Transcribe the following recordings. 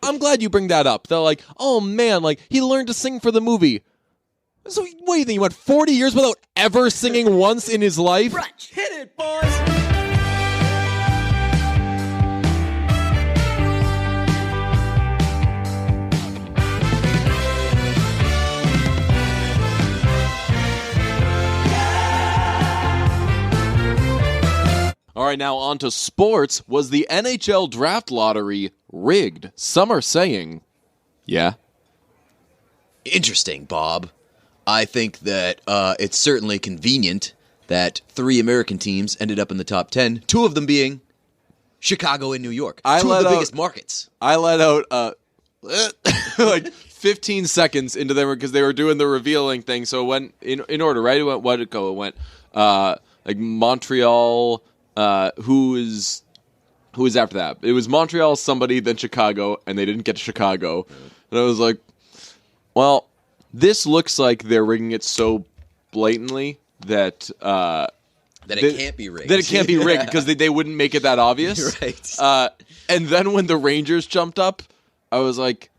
I'm glad you bring that up. They're like, oh man, like he learned to sing for the movie. So what do you think? He went 40 years without ever singing once in his life? Brunch, hit it, boys! All right, now on to sports. Was the NHL draft lottery rigged? Some are saying, yeah. Interesting, Bob. I think that it's certainly convenient that 3 American teams ended up in the top 10, 2 of them being Chicago and New York. 2 of the biggest markets. I let out like 15 seconds into them because they were doing the revealing thing. So it went in order, right? It went, what did it go? It went like Montreal, who is after that? It was Montreal, somebody, then Chicago, and they didn't get to Chicago. And I was like, well, this looks like they're rigging it so blatantly that it can't be rigged. That it can't be rigged because they wouldn't make it that obvious. Right. And then when the Rangers jumped up, I was like,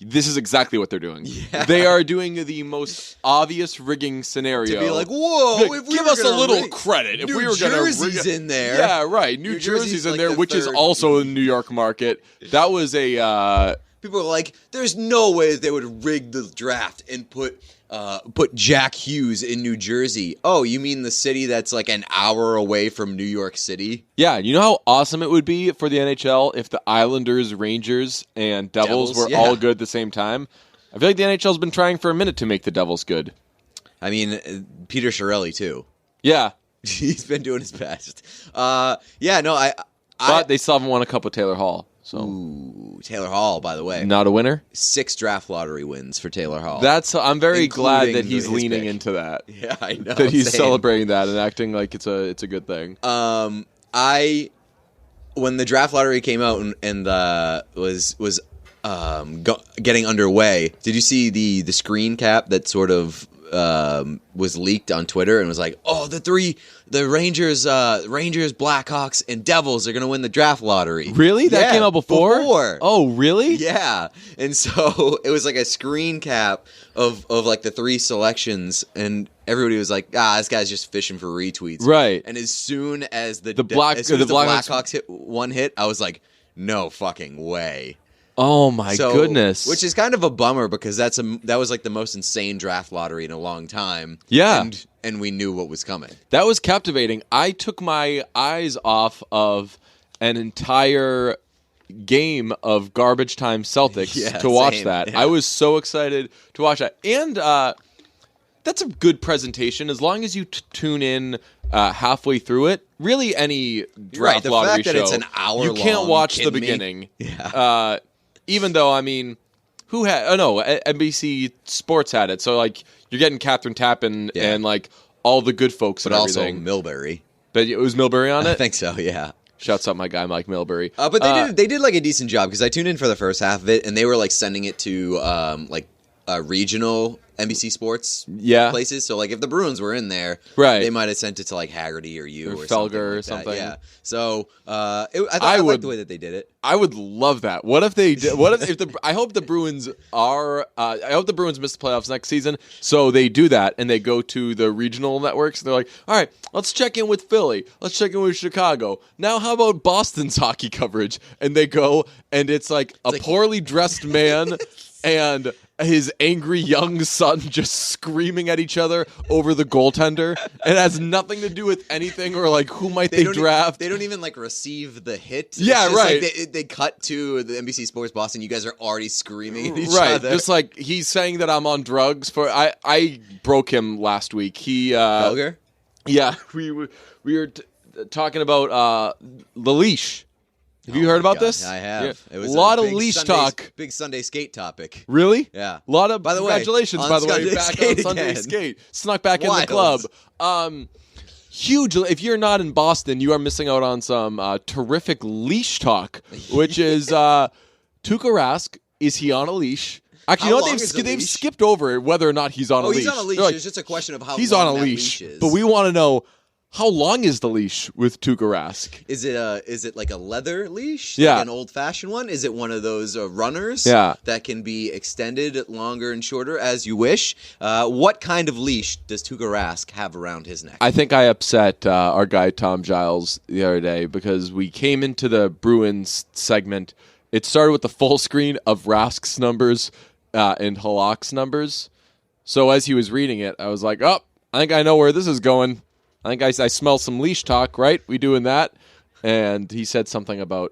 this is exactly what they're doing. Yeah. They are doing the most obvious rigging scenario. To be like, whoa, like, give us a little credit. If we were going to Jersey's in there. Yeah, right. New Jersey's in there, which is also in the New York market. That was a... People are like, there's no way that they would rig the draft and put Jack Hughes in New Jersey. Oh, you mean the city that's like an hour away from New York City? Yeah, you know how awesome it would be for the NHL if the Islanders, Rangers, and Devils were all good at the same time? I feel like the NHL's been trying for a minute to make the Devils good. I mean, Peter Chiarelli, too. Yeah. He's been doing his best. But they still haven't won a cup with Taylor Hall. So. Ooh, Taylor Hall, by the way. Not a winner? 6 draft lottery wins for Taylor Hall. I'm very glad that he's leaning into that. Yeah, I know. That he's celebrating that and acting like it's a good thing. When the draft lottery came out and was getting underway, did you see the screen cap that sort of was leaked on Twitter and was like, oh, the Rangers, Blackhawks, and Devils are going to win the draft lottery. Really? That came out before? Oh, really? Yeah. And so it was like a screen cap of like the 3 selections, and everybody was like, this guy's just fishing for retweets. Right. And as soon as the Blackhawks hit, I was like, no fucking way. Oh my goodness! Which is kind of a bummer because that was like the most insane draft lottery in a long time. Yeah, and we knew what was coming. That was captivating. I took my eyes off of an entire game of Garbage Time Celtics to watch that. Yeah. I was so excited to watch that, and that's a good presentation as long as you tune in halfway through it. Really, any draft lottery show, it's an hour you can't watch the beginning. Yeah. Even though, I mean, who had... Oh, no, NBC Sports had it. So, like, you're getting Catherine Tappan and, like, all the good folks and everything. But also Milbury. But it was Milbury on it? I think so, yeah. Shouts out my guy, Mike Milbury. But they did, like, a decent job, because I tuned in for the first half of it, and they were, like, sending it to, regional NBC Sports places. So, like, if the Bruins were in there, they might have sent it to, like, Haggerty or you or Felger or something. something. Yeah. So, I liked the way that they did it. I would love that. What if they did? What if I hope the Bruins are. I hope the Bruins miss the playoffs next season. So they do that and they go to the regional networks. And they're like, all right, let's check in with Philly. Let's check in with Chicago. Now, how about Boston's hockey coverage? And they go and it's like poorly dressed man and his angry young son just screaming at each other over the goaltender. It has nothing to do with anything or like who might they draft. They don't even like receive the hit. Yeah, it's just right. Like they cut to the NBC Sports Boston. You guys are already screaming at each right. other. Just like he's saying that I'm on drugs. I broke him last week. Felger? Yeah, we were talking about the leash. Have you heard about this? I have. Yeah. It was a lot of leash talk. Big Sunday skate topic. Really? Yeah. A lot of congratulations, by the way, back on Sunday skate. Snuck back in the club. Huge. If you're not in Boston, you are missing out on some terrific leash talk, which is Tuukka Rask. Is he on a leash? Actually, you know what? They've skipped over whether or not he's on a leash. He's on a leash. Like, it's just a question of how he's long on a that leash is. But we want to know how long is the leash with Tuukka Rask? Is it like a leather leash? Yeah. Like an old-fashioned one? Is it one of those runners? Yeah. That can be extended longer and shorter as you wish? What kind of leash does Tuukka Rask have around his neck? I think I upset our guy Tom Giles the other day because we came into the Bruins segment. It started with the full screen of Rask's numbers and Halak's numbers. So as he was reading it, I was like, oh, I think I know where this is going. I think I smell some leash talk, right? We doing that? And he said something about,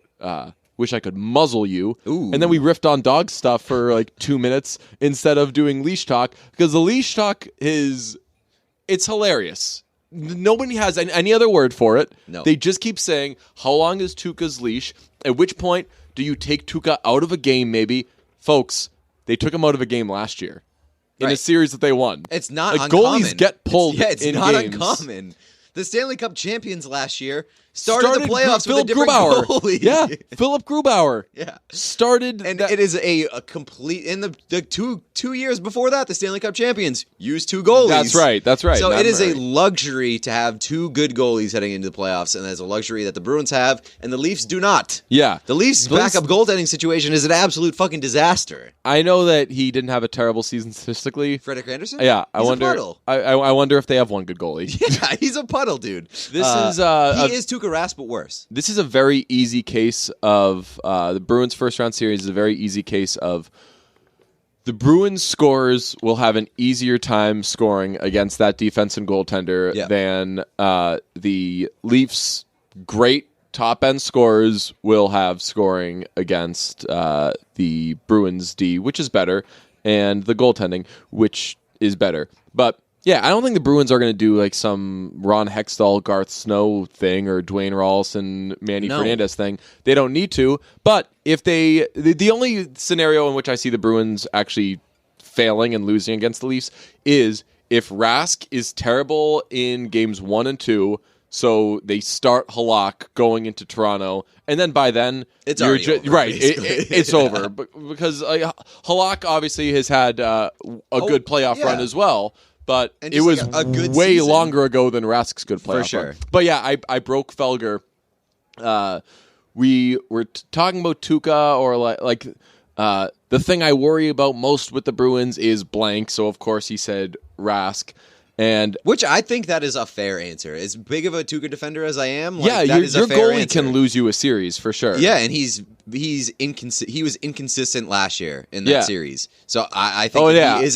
wish I could muzzle you. Ooh. And then we riffed on dog stuff for like 2 minutes instead of doing leash talk. Because the leash talk it's hilarious. Nobody has any other word for it. No. They just keep saying, how long is Tuukka's leash? At which point do you take Tuukka out of a game maybe? Folks, they took him out of a game last year. In a series that they won. It's not like uncommon. Goalies get pulled it's in not games. uncommon. The Stanley Cup champions last year started the playoffs Philip with a different Grubauer. goalie. Yeah, Philip Grubauer. Yeah. Started. And it is a complete... In the two years before that, the Stanley Cup champions used 2 goalies. That's right. So Not it is a very. luxury to have 2 good goalies heading into the playoffs, and that's a luxury that the Bruins have, and the Leafs do not. Yeah. The Leafs' backup goaltending situation is an absolute fucking disaster. I know that he didn't have a terrible season statistically. Frederick Anderson? Yeah, I He's wonder. a puddle. I wonder if they have one good goalie. Yeah, he's a puddle, dude. This is he is Tuukka Rask, but worse. This is a very easy case of the Bruins' first round series is a very easy case of the Bruins scorers will have an easier time scoring against that defense and goaltender than the Leafs' great top end scorers will have scoring against the Bruins D, which is better, and the goaltending, which is better. But yeah, I don't think the Bruins are going to do like some Ron Hextall, Garth Snow thing or Dwayne Rawlson, Manny Fernandez thing. They don't need to. But if the only scenario in which I see the Bruins actually failing and losing against the Leafs is if Rask is terrible in games 1 and 2. So they start Halak going into Toronto, and then by then it's already over, right. It's over because Halak obviously has had a good playoff run as well. But it was a good way season. longer ago than Rask's good playoff For sure. run. But yeah, I broke Felger. We were talking about Tuukka, or like the thing I worry about most with the Bruins is blank. So of course he said Rask. And which I think that is a fair answer. As big of a Tuukka defender as I am, that your is a fair goalie answer. Can lose you a series for sure. Yeah, and he was inconsistent last year in that series. So I think he is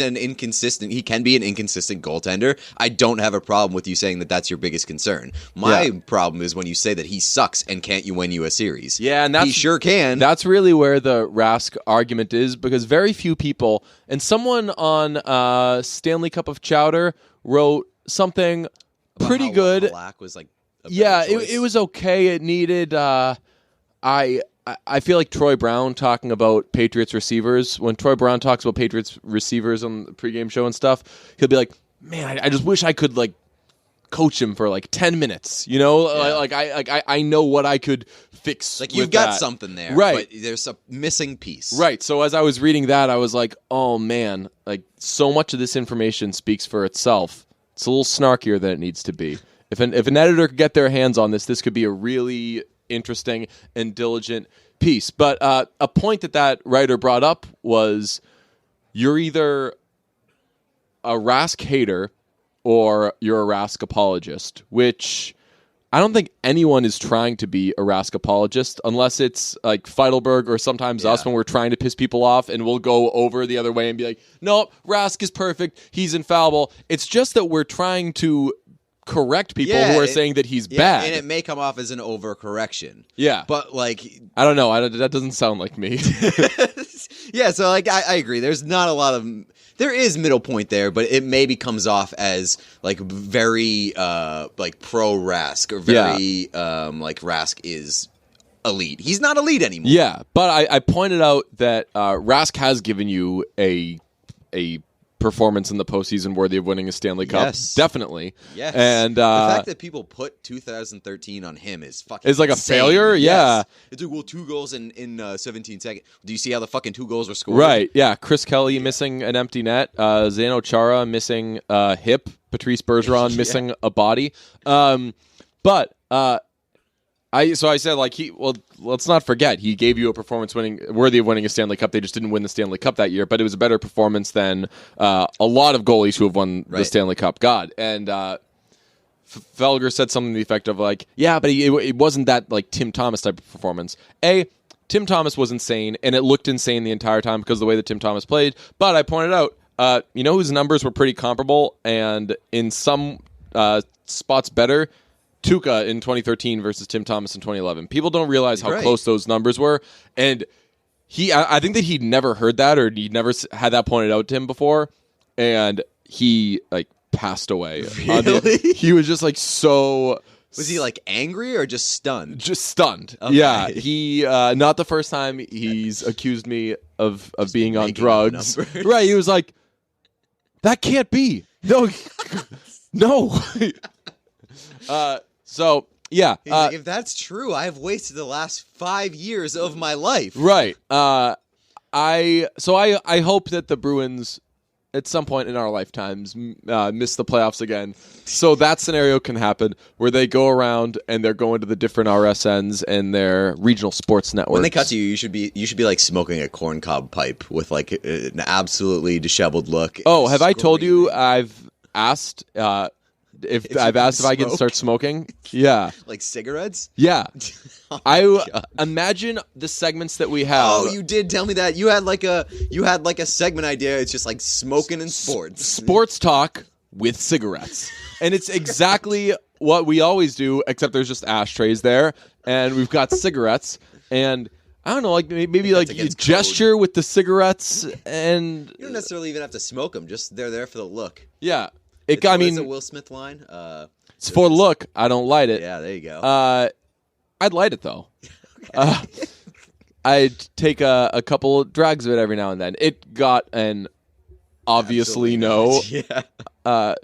he can be an inconsistent goaltender. I don't have a problem with you saying that that's your biggest concern. My problem is when you say that he sucks and can't win you a series. Yeah, and he sure can. That's really where the Rask argument is, because very few people, and someone on Stanley Cup of Chowder wrote something pretty good. Black was like it was okay. It needed I feel like Troy Brown talking about Patriots receivers. When Troy Brown talks about Patriots receivers on the pregame show and stuff, he'll be like, "Man, I just wish I could like coach him for like 10 minutes." You know, I know what I could fix. Like you've got something there, right? But there's a missing piece, right? So as I was reading that, I was like, "Oh man, like so much of this information speaks for itself. It's a little snarkier than it needs to be. If an editor could get their hands on this could be a really interesting and diligent piece." But a point that writer brought up was you're either a Rask hater or you're a Rask apologist, which I don't think anyone is trying to be a Rask apologist unless it's like Feidelberg or sometimes us when we're trying to piss people off and we'll go over the other way and be like, no, Rask is perfect. He's infallible. It's just that we're trying to correct people who are saying that he's bad. And it may come off as an overcorrection. Yeah. But like... I don't know. That doesn't sound like me. Yeah, so like I agree. There's not a lot of... There is middle point there, but it maybe comes off as like very like pro Rask or very like Rask is elite. He's not elite anymore. Yeah, but I pointed out that Rask has given you a performance in the postseason worthy of winning a Stanley Cup. Yes. Definitely. Yes. And the fact that people put 2013 on him is fucking is like insane. A failure? Yes. Yeah. It's like, well, 2 goals in 17 seconds. Do you see how the fucking 2 goals were scored? Right. Yeah. Chris Kelly missing an empty net. Zdeno Chara missing hip Patrice Bergeron missing a body. But I said, like, let's not forget, he gave you a performance worthy of winning a Stanley Cup. They just didn't win the Stanley Cup that year, but it was a better performance than a lot of goalies who have won the Stanley Cup. God. And Felger said something to the effect of, like, yeah, but it wasn't that, like, Tim Thomas type of performance. Tim Thomas was insane, and it looked insane the entire time because of the way that Tim Thomas played. But I pointed out, whose numbers were pretty comparable, and in some spots better? Tuukka in 2013 versus Tim Thomas in 2011. People don't realize how close those numbers were, and I think that he'd never heard that, or he'd never had that pointed out to him before, and he like passed away. Really? He was just like so. Was he like angry or just stunned? Just stunned. Okay. Yeah, he not the first time he's accused me of being on drugs. Right? He was like, "That can't be. No, no." So yeah, he's like, if that's true, I have wasted the last 5 years of my life. Right. I hope that the Bruins at some point in our lifetimes miss the playoffs again, so that scenario can happen where they go around and they're going to the different RSNs and their regional sports networks. When they cut to you, you should be like smoking a corncob pipe with like an absolutely disheveled look. Oh, have I told you I've asked? If I can start smoking, yeah, like cigarettes, yeah. Oh I imagine the segments that we have. Oh, you did tell me that you had like a segment idea. It's just like smoking and sports talk with cigarettes, and it's exactly what we always do, except there's just ashtrays there, and we've got cigarettes, and I don't know, like maybe like you gesture with the cigarettes, and you don't necessarily even have to smoke them. Just they're there for the look. Yeah. It's a Will Smith line. It's for the look. I don't light it. Yeah, there you go. I'd light it though. I'd take a couple drags of it every now and then. It got an obviously no. Yeah. But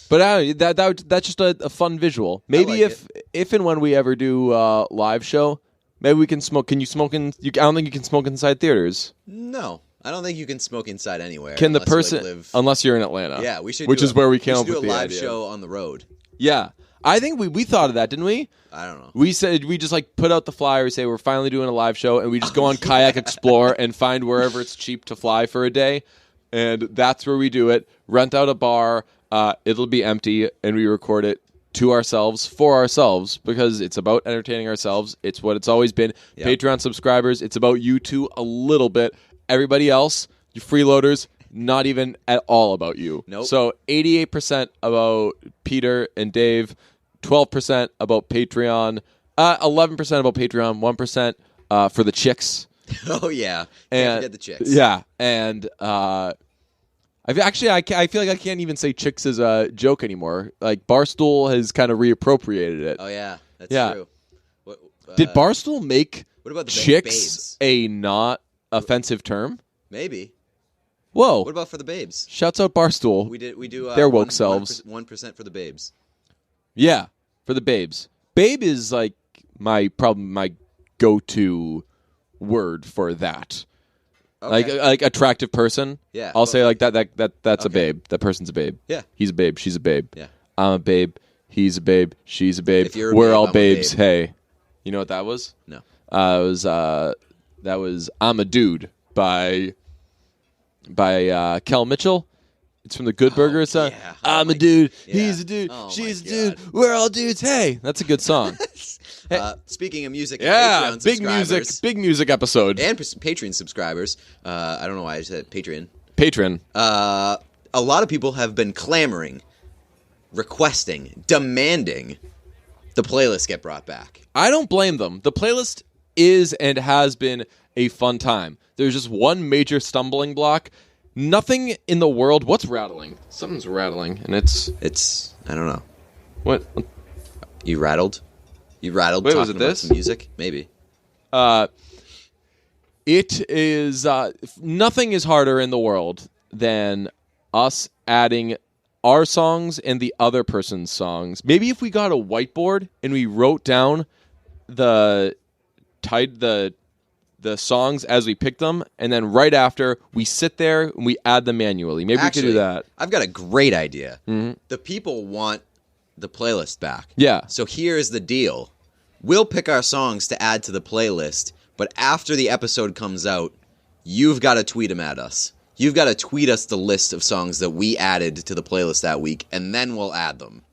that's just a fun visual. Maybe if and when we ever do a live show, maybe we can smoke. Can you smoke I don't think you can smoke inside theaters. No. I don't think you can smoke inside anywhere. Can the person, unless you're in Atlanta? Yeah, we should. Which is where we came up with do a the live idea. show on the road. Yeah, I think we thought of that, didn't we? I don't know. We said we just like put out the flyer. We say we're finally doing a live show, and we just go on Kayak Explore and find wherever it's cheap to fly for a day, and that's where we do it. Rent out a bar. It'll be empty, and we record it to ourselves, for ourselves, because it's about entertaining ourselves. It's what it's always been. Yep. Patreon subscribers, it's about you two a little bit. Everybody else, you freeloaders, not even at all about you. Nope. So 88% about Peter and Dave, 12% about Patreon, 11% about Patreon, 1% for the chicks. Oh, yeah. Can't forget the chicks. Yeah, and I feel like I can't even say chicks as a joke anymore. Like, Barstool has kind of reappropriated it. Oh, yeah. That's true. Did Barstool make what about the chicks babes? A not offensive term? Maybe. Whoa. What about for the babes? Shouts out Barstool. We do their woke selves. 1% for the babes. Yeah, for the babes. Babe is like my go-to word for that. Okay. Like attractive person. Yeah. I'll say like that's okay. A babe. That person's a babe. Yeah. He's a babe. She's a babe. Yeah. I'm a babe. He's a babe. She's a babe. If you're a We're babe, all I'm a babes. babe. Hey. You know what that was? No. That was I'm a Dude by Kel Mitchell. It's from the Good Burger song. Yeah. I'm a dude. Yeah. He's a dude. Oh, she's a my dude. God. We're all dudes. Hey, that's a good song. Speaking of music, Yeah, and Patreon big music episode. and Patreon subscribers. I don't know why I said Patreon. Patron. A lot of people have been clamoring, requesting, demanding the playlist get brought back. I don't blame them. The playlist is and has been a fun time. There's just one major stumbling block. Nothing in the world. What's rattling? Something's rattling, and it's I don't know. What? You rattled? You rattled? Wait, talking was it about this? some music? Maybe. It is. Nothing is harder in the world than us adding our songs and the other person's songs. Maybe if we got a whiteboard and we wrote down the the songs as we pick them, and then right after we sit there and we add them manually. Maybe we could do that. I've got a great idea. The people want the playlist back. Yeah. So here's the deal. We'll pick our songs to add to the playlist, but after the episode comes out, you've got to tweet them at us. You've got to tweet us the list of songs that we added to the playlist that week, and then we'll add them.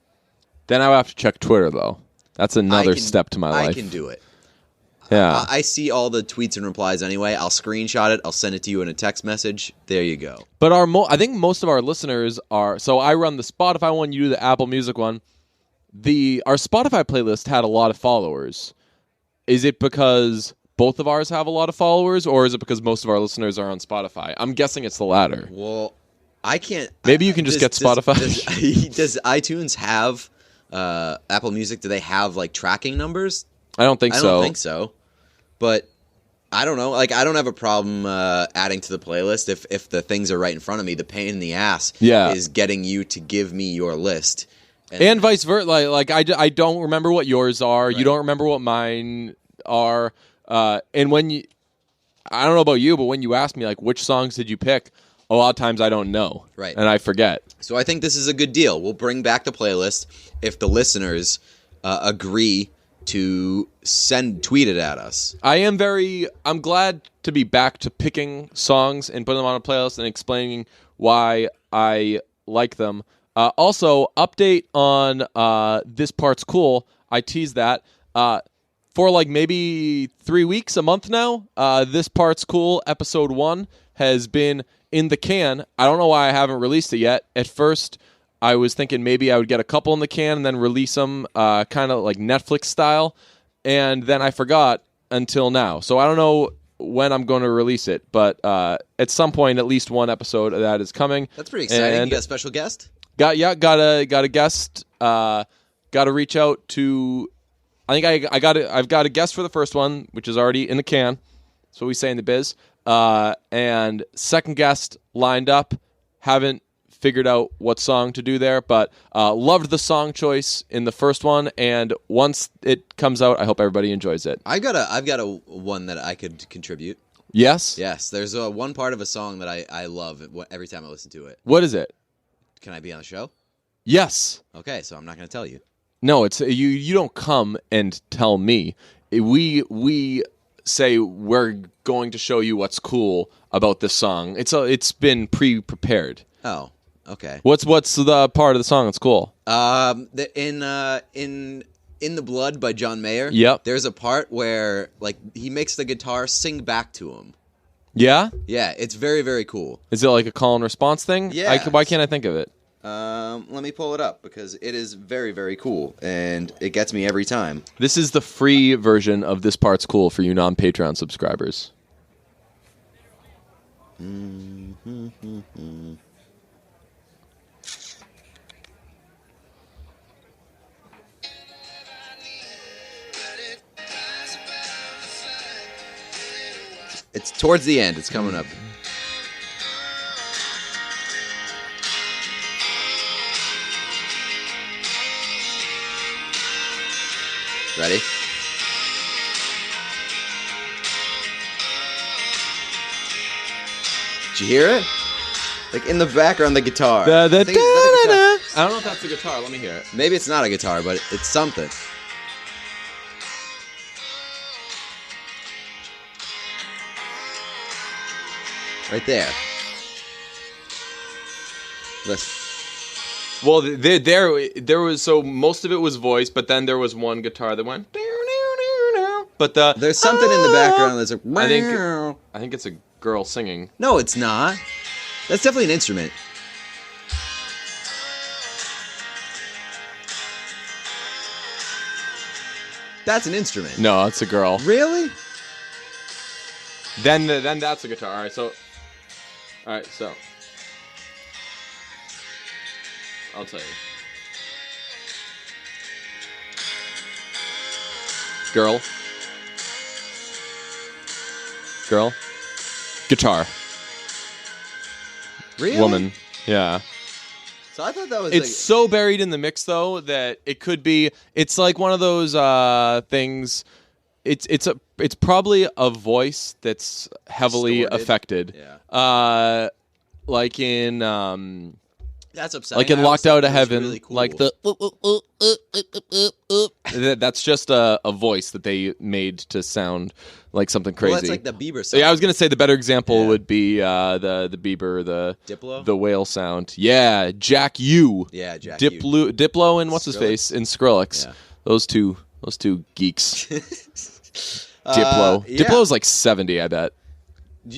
Then I'll have to check Twitter, though. That's another step to my life. I can do it. Yeah. I see all the tweets and replies anyway. I'll screenshot it. I'll send it to you in a text message. There you go. But I think most of our listeners are... So I run the Spotify one, you do the Apple Music one. Our Spotify playlist had a lot of followers. Is it because both of ours have a lot of followers, or is it because most of our listeners are on Spotify? I'm guessing it's the latter. Well, I can't... Maybe you can just get Spotify. Does iTunes have Apple Music? Do they have like tracking numbers? I don't think so. I don't think so. But I don't know. Like, I don't have a problem adding to the playlist if the things are right in front of me. The pain in the ass is getting you to give me your list. And vice versa. Like I don't remember what yours are. Right. You don't remember what mine are. And when you, I don't know about you, but when you ask me like which songs did you pick, a lot of times I don't know. Right. And I forget. So I think this is a good deal. We'll bring back the playlist if the listeners agree to tweet it at us. I'm glad to be back to picking songs and putting them on a playlist and explaining why I like them. Also, update on This Part's Cool. I teased that. For like maybe 3 weeks, a month now, This Part's Cool episode 1 has been in the can. I don't know why I haven't released it yet. At first, I was thinking maybe I would get a couple in the can and then release them kind of like Netflix style. And then I forgot until now. So I don't know when I'm going to release it. But at some point, at least one episode of that is coming. That's pretty exciting. You got a special guest? Got a guest. Got to reach out to. I think I've got a guest for the first one, which is already in the can. That's what we say in the biz. And second guest lined up. Haven't figured out what song to do there, but loved the song choice in the first one. And once it comes out, I hope everybody enjoys it. I've got a one that I could contribute. Yes. There's one part of a song that I love every time I listen to it. What is it? Can I be on the show? Yes. Okay, so I'm not going to tell you. No, it's you. You don't come and tell me. We say we're going to show you what's cool about this song. It's been pre-prepared. Oh, okay. What's the part of the song that's cool? In the Blood by John Mayer. Yep. There's a part where like he makes the guitar sing back to him. Yeah? Yeah, it's very, very cool. Is it like a call and response thing? Yeah. Why can't I think of it? Let me pull it up because it is very, very cool, and it gets me every time. This is the free version of This Part's Cool for you non-Patreon subscribers. It's towards the end. It's coming up. Ready? Did you hear it? Like in the background, the guitar. I think it's the guitar. I don't know if that's the guitar. Let me hear it. Maybe it's not a guitar, but it's something. Right there. Listen. Well, there was, so most of it was voice, but then there was one guitar that went. But there's something in the background that's like. I think it's a girl singing. No, it's not. That's definitely an instrument. That's an instrument. No, it's a girl. Really? Then that's a guitar. All right, so I'll tell you. Girl. Guitar. Really? Woman. Yeah. So I thought that was. It's so buried in the mix, though, that it could be. It's like one of those things. it's probably a voice that's heavily Distorted. affected. Yeah. Like in That's upsetting. like in I always Locked Out thought of it was Heaven, really cool. like the that's just a voice that they made to sound like something crazy. Well, that's like the Bieber song. Yeah, I was gonna say the better example Yeah. would be the Bieber, Diplo? the whale sound. Yeah, Jack U. Yeah, Jack U. Diplo and what's his Skrillex? face and Skrillex. Yeah. Those two geeks. Diplo. Yeah. Diplo's like 70, I bet.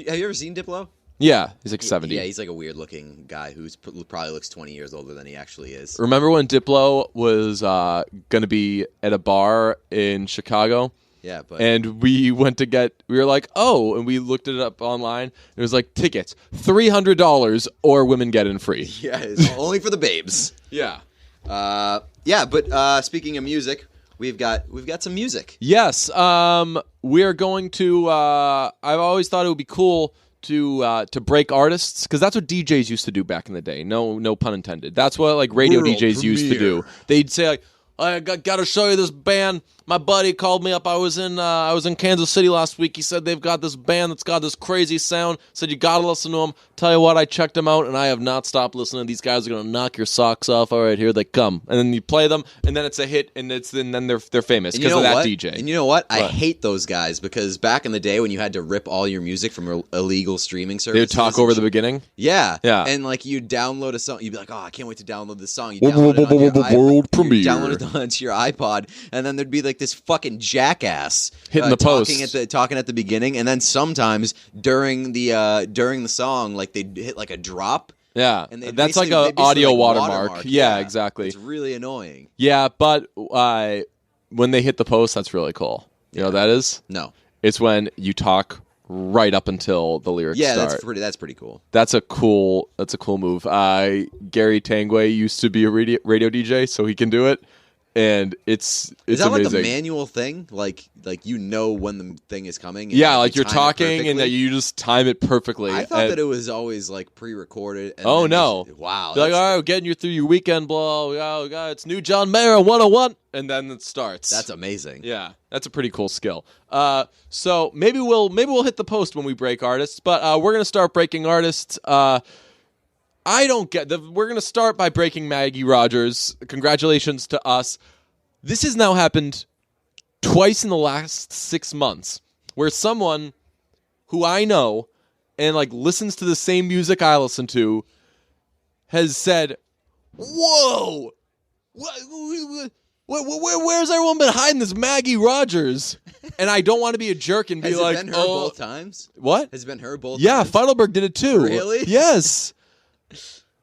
Have you ever seen Diplo? Yeah, he's like 70. Yeah, he's like a weird-looking guy who probably looks 20 years older than he actually is. Remember when Diplo was going to be at a bar in Chicago? Yeah, but And we went to we were like, oh, and we looked it up online. It was like tickets, $300 or women get in free. yeah, it's only for the babes. Yeah. Yeah, but speaking of music, we've got some music. Yes. We're going to. I've always thought it would be cool to break artists because that's what DJs used to do back in the day. No pun intended. That's what like radio World DJs used to do. premiere. They'd say like, I got to show you this band. My buddy called me up. I was in Kansas City last week. He said they've got this band that's got this crazy sound. Said you gotta listen to them. Tell you what, I checked them out, and I have not stopped listening. These guys are gonna knock your socks off. All right, here they come. And then you play them, and then it's a hit, and then they're famous And you because know of that what? DJ. And you know what? I hate those guys because back in the day when you had to rip all your music from illegal streaming They services, would talk over the beginning. Yeah, Yeah. and like you'd download a song, you'd be like, "Oh, I can't wait to download this song." You download it on your World iPod, premiere. you download it onto your iPod, and then there'd be like this fucking jackass Hitting the post. talking at the beginning, and then sometimes during the song, like they'd hit like a drop. Yeah, And they'd that's like basically- an they'd basically, audio like, watermark. Yeah, exactly. It's really annoying. Yeah, but when they hit the post, that's really cool. You know what that is? No. It's when you talk right up until the lyrics Yeah, start. that's pretty cool. That's a cool move. Gary Tanguay used to be a radio DJ, so he can do it, and it's Is that amazing. like a manual thing? Like you know when the thing is coming? And Yeah, like you're time it talking and that perfectly? you just time it perfectly. I thought And- that it was always like pre-recorded. And Oh then no! just- wow! They're like, that's- all right, we're getting you through your weekend, blah. Yeah, it's new John Mayer 101, and then it starts. That's amazing. Yeah, that's a pretty cool skill. So maybe we'll hit the post when we break artists, but we're gonna start breaking artists. I don't get we're gonna start by breaking Maggie Rogers. Congratulations to us. This has now happened twice in the last 6 months, where someone who I know and like listens to the same music I listen to has said, "Whoa, where's everyone been hiding this Maggie Rogers?" And I don't want to be a jerk and be Has like, it been her "Oh, both times? what?" Has it been her both Yeah, times? Feidelberg did it too. Really? Yes.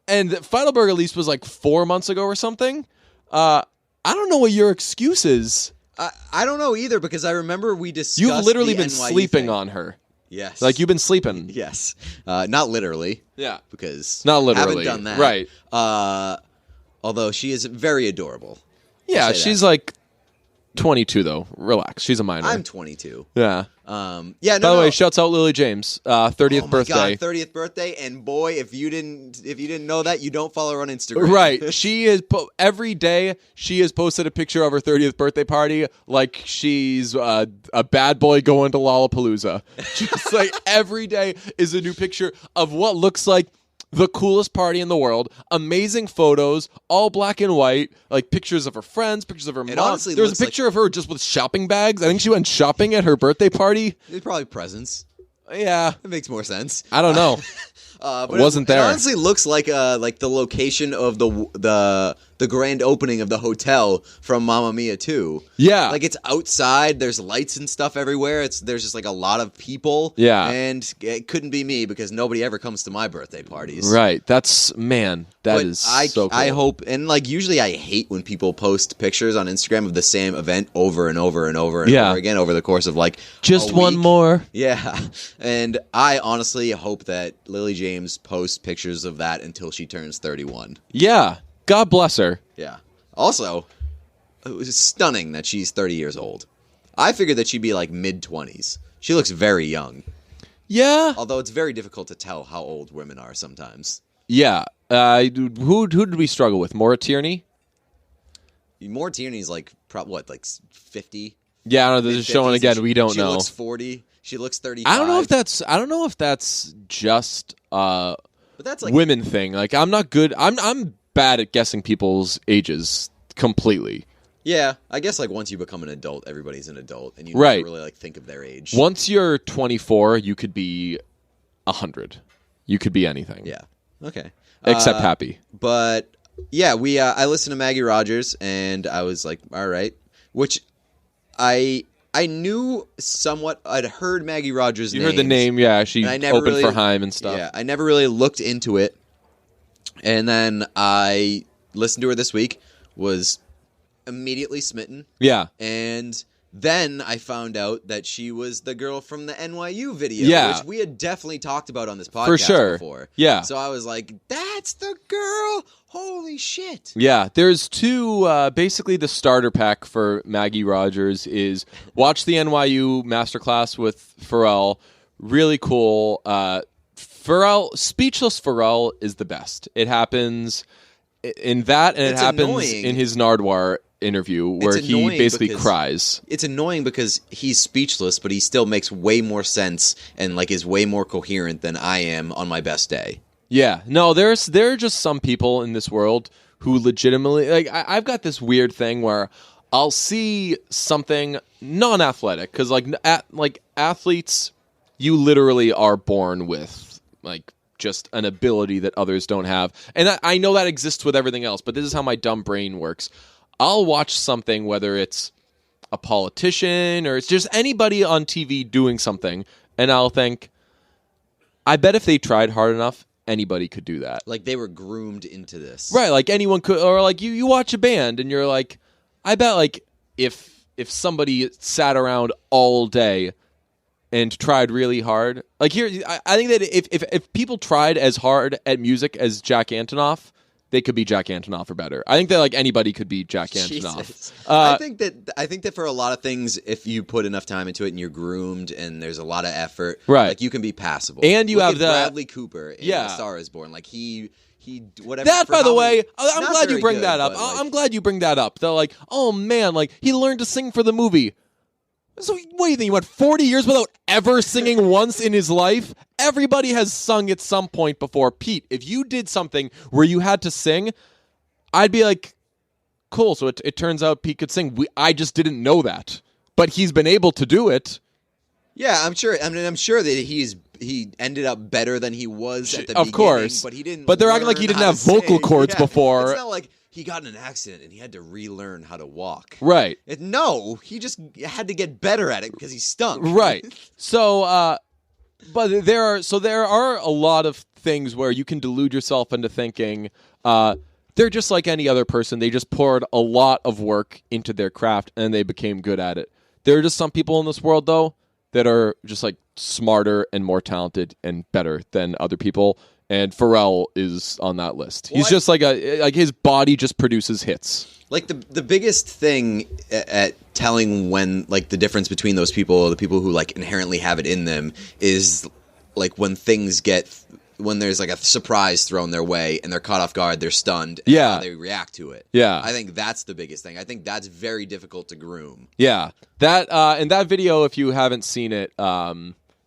And Feidelberg at least was like 4 months ago or something. I don't know what your excuse is. I don't know either because I remember we discussed You've literally the been NYU sleeping thing. on her. Yes. Like you've been sleeping. Yes. Not literally. Yeah. Because Not literally. haven't done that. Right. Although she is very adorable. Yeah, I'll say she's that. like 22 though. Relax. She's a minor. I'm 22. Yeah. Yeah. No. By the no. way, shouts out Lily James. 30th Oh my birthday. God, 30th birthday, and boy, if you didn't know that, you don't follow her on Instagram. Right. She is every day she has posted a picture of her 30th birthday party like she's a bad boy going to Lollapalooza. Just like every day is a new picture of what looks like the coolest party in the world. Amazing photos, all black and white, like pictures of her friends, pictures of her mom. honestly There was a looks like- picture of her just with shopping bags. I think she went shopping at her birthday party. There's probably presents. Yeah. It makes more sense. I don't know. But Wasn't it there. honestly looks like the location of the grand opening of the hotel from Mamma Mia 2. Yeah. Like it's outside. There's lights and stuff everywhere. There's just like a lot of people. Yeah. And it couldn't be me because nobody ever comes to my birthday parties. Right. That But is I so cool. I hope, and like usually I hate when people post pictures on Instagram of the same event over and over and over and Yeah. over again over the course of like Just a one week. more. Yeah, and I honestly hope that Lily James posts pictures of that until she turns 31. Yeah. God bless her. Yeah. Also, it was stunning that she's 30 years old. I figured that she'd be like mid-20s. She looks very young, Yeah. although it's very difficult to tell how old women are sometimes. Yeah. Who did we struggle with? Maura Tierney? Maura Tierney's like, like 50, Yeah, I don't know. They're just showing again. We don't know. She looks 40. She looks 35. I don't know if that's just but that's like women thing. Like I'm not good. I'm bad at guessing people's ages completely. Yeah, I guess like once you become an adult, everybody's an adult, and you Right. never really like think of their age. Once you're 24, you could be 100. You could be anything. Yeah. Okay. Except happy. But yeah, I listened to Maggie Rogers, and I was like, all right, which I knew somewhat. I'd heard Maggie Rogers' You heard the name, yeah. She opened really, for Haim and stuff. Yeah, I never really looked into it, and then I listened to her this week. Was immediately smitten. Yeah. And then I found out that she was the girl from the NYU video, which we had definitely talked about on this podcast before. Yeah. So I was like, that's the girl. Holy shit. Yeah. There's two, basically the starter pack for Maggie Rogers is watch the NYU masterclass with Pharrell. Really cool. Speechless Pharrell is the best. It happens in that, and it happens in his Nardwuar interview where he basically cries. It's annoying because he's speechless, but he still makes way more sense and like is way more coherent than I am on my best day. Yeah, no, there are just some people in this world who legitimately like. I've got this weird thing where I'll see something non-athletic because like athletes, you literally are born with like just an ability that others don't have, and I know that exists with everything else. But this is how my dumb brain works. I'll watch something, whether it's a politician or it's just anybody on TV doing something, and I'll think, I bet if they tried hard enough, anybody could do that. Like they were groomed into this. Right, like anyone could, or like you watch a band and you're like, I bet like if somebody sat around all day and tried really hard, like here, I think that if people tried as hard at music as Jack Antonoff, they could be Jack Antonoff or better. I think that like anybody could be Jack Antonoff. I think that for a lot of things, if you put enough time into it and you're groomed and there's a lot of effort, right, like you can be passable. And you have Bradley Cooper in A Star Is Born. Like he whatever. That, by the way, I'm glad you bring that up. Like, I'm glad you bring that up. They're like, oh man, like he learned to sing for the movie. So what do you think? He went 40 years without ever singing once in his life? Everybody has sung at some point before. Pete, if you did something where you had to sing, I'd be like, cool. So it turns out Pete could sing. I just didn't know that. But he's been able to do it. Yeah, I'm sure. I mean, I'm sure that he ended up better than he was at the beginning. Of course. But he didn't. But they're acting like he didn't have vocal cords before. It's not like he got in an accident and he had to relearn how to walk. Right. No, he just had to get better at it because he stunk. Right. So, but there are a lot of things where you can delude yourself into thinking they're just like any other person. They just poured a lot of work into their craft and they became good at it. There are just some people in this world, though, that are just like smarter and more talented and better than other people. And Pharrell is on that list. He's just like his body just produces hits. Like the biggest thing at telling when like the difference between those people, the people who like inherently have it in them, is like when there's like a surprise thrown their way and they're caught off guard, they're stunned, and how they react to it. Yeah, I think that's the biggest thing. I think that's very difficult to groom. Yeah, that and that video, if you haven't seen it,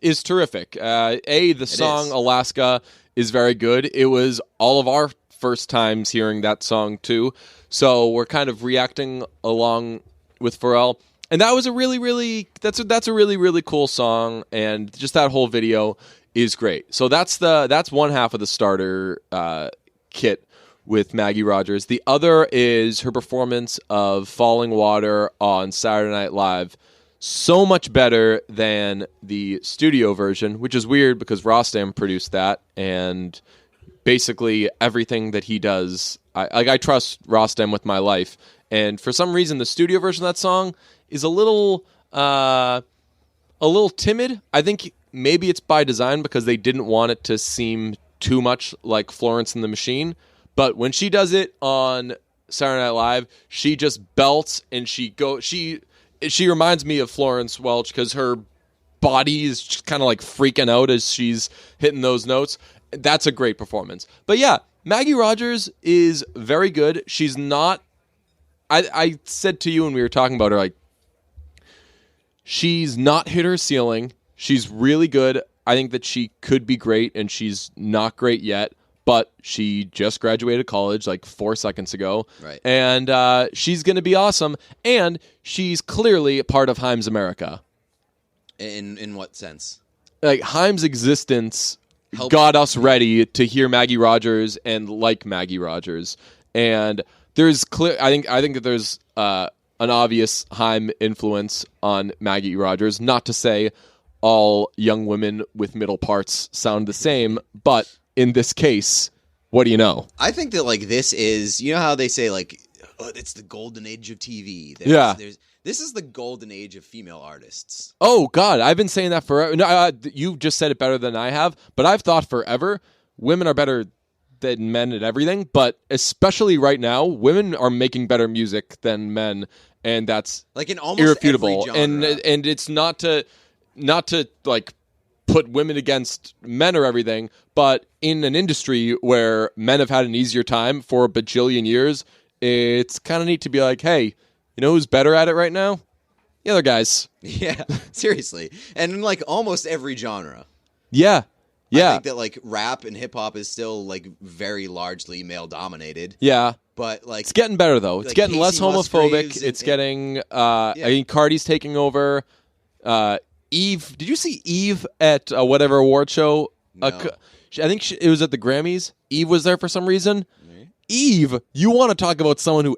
is terrific. The song Alaska is very good. It was all of our first times hearing that song too, so we're kind of reacting along with Pharrell. And that was a really, really that's a really, really cool song, and just that whole video is great. So that's one half of the starter kit with Maggie Rogers. The other is her performance of Falling Water on Saturday Night Live. So much better than the studio version, which is weird because Rostam produced that, and basically everything that he does, I trust Rostam with my life. And for some reason, the studio version of that song is a little timid. I think maybe it's by design because they didn't want it to seem too much like Florence and the Machine. But when she does it on Saturday Night Live, she just belts and she reminds me of Florence Welch because her body is just kind of like freaking out as she's hitting those notes. That's a great performance. But yeah, Maggie Rogers is very good. She's not... I said to you when we were talking about her, like, she's not hit her ceiling. She's really good. I think that she could be great, and she's not great yet. But she just graduated college like 4 seconds ago. Right. And she's going to be awesome. And she's clearly a part of Haim's America. In what sense? Like, Haim's existence got us ready to hear Maggie Rogers and like Maggie Rogers. And there's I think that there's an obvious Haim influence on Maggie Rogers. Not to say all young women with middle parts sound the same, but in this case, what do you know? I think that like this is, you know how they say like, oh, it's the golden age of TV. This is the golden age of female artists. Oh God, I've been saying that forever. No, you just said it better than I have, but I've thought forever women are better than men at everything. But especially right now, women are making better music than men, and that's like in almost irrefutable. Every genre. And it's not to like put women against men or everything, but in an industry where men have had an easier time for a bajillion years, it's kind of neat to be like, hey, you know who's better at it right now? The other guys. Yeah, seriously. And in like almost every genre. Yeah. I think that like rap and hip hop is still like very largely male dominated. Yeah. But like it's getting better though. It's like getting Casey less homophobic. Musgraves It's getting I mean Cardi's taking over. Eve, did you see Eve at whatever award show? No. I think it was at the Grammys. Eve was there for some reason. Eve, you want to talk about someone who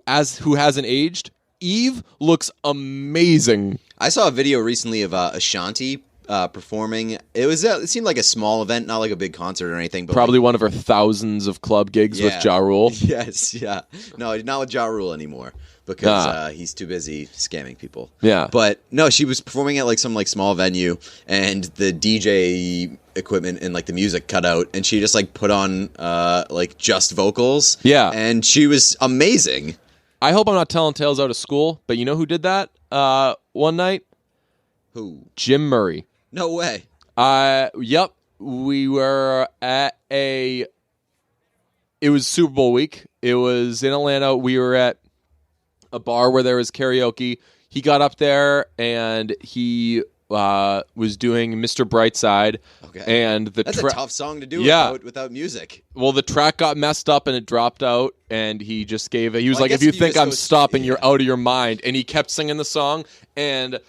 hasn't aged? Eve looks amazing. I saw a video recently of Ashanti performing. It seemed like a small event, not like a big concert or anything. But probably one of her thousands of club gigs with Ja Rule. Yes, yeah. No, not with Ja Rule anymore because he's too busy scamming people. Yeah. But no, she was performing at like some like small venue, and the DJ equipment and like the music cut out, and she just like put on like just vocals. Yeah. And she was amazing. I hope I'm not telling tales out of school, but you know who did that one night? Who? Jim Murray. No way. Yep. We were at it was Super Bowl week. It was in Atlanta. We were at a bar where there was karaoke. He got up there and he was doing Mr. Brightside. Okay. And that's a tough song to do without music. Well, the track got messed up and it dropped out, and he just gave it. He was like, if you think I'm stopping, you're out of your mind. And he kept singing the song, and